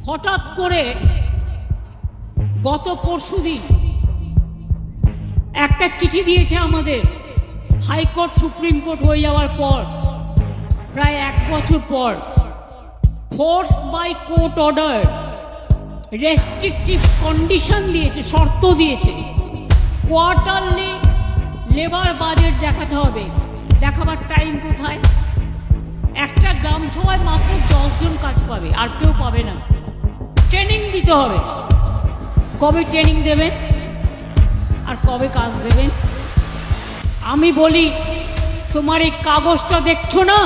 হঠাৎ করে গত পরশুদিন একটা চিঠি দিয়েছে আমাদের হাইকোর্ট সুপ্রিম কোর্ট হয়ে যাওয়ার পর প্রায় 1 বছর পর force by court order restrictive condition দিয়েছে, শর্ত দিয়েছে। কোয়ার্টারলি লেবার বাজেট দেখাতে হবে। দেখাবার টাইম কোথায়? একটা গ্রাম সভায় মাত্র 10 জন কাজ পাবে, আর কেউ পাবে না। ট্রেনিং দিতে হবে। কবে ট্রেনিং দেবেন আর কবে কাজ দেবেন? আমি বলি, তোমার এই কাগজটা দেখছো না,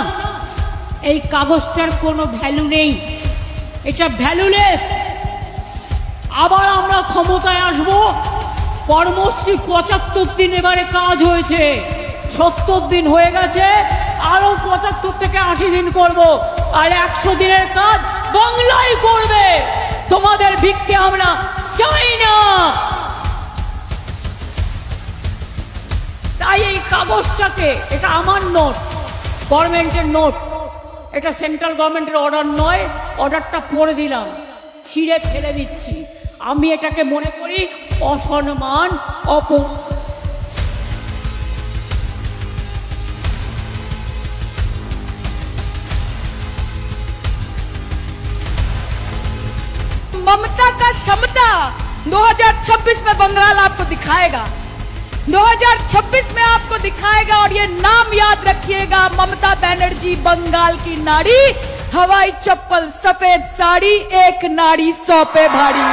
এই কাগজটার কোনো ভ্যালু নেই, এটা ভ্যালুলেস। আবার আমরা ক্ষমতায় আসব, কর্মশ্রী 75 দিন এবারে কাজ হয়েছে, 70 দিন হয়ে গেছে, আরো 75 থেকে 80 দিন করব, আর 100 দিনের কাজ বাংলায় করবে। তোমাদের ভিক্ষে আমরা চাই না। তাই এই কাগজটাকে, এটা আমার নোট, গভর্নমেন্টের নোট, এটা সেন্ট্রাল গভর্নমেন্টের অর্ডার নয়, অর্ডারটা পড়ে দিলাম, ছিঁড়ে ফেলে দিচ্ছি। আমি এটাকে মনে করি অসম্মান, ममता का क्षमता 2026 में बंगाल आपको दिखाएगा, 2026 में आपको दिखाएगा। और ये नाम याद रखिएगा, ममता बनर्जी बंगाल की नारी, हवाई चप्पल सफेद साड़ी, एक नाड़ी 100 पे भारी।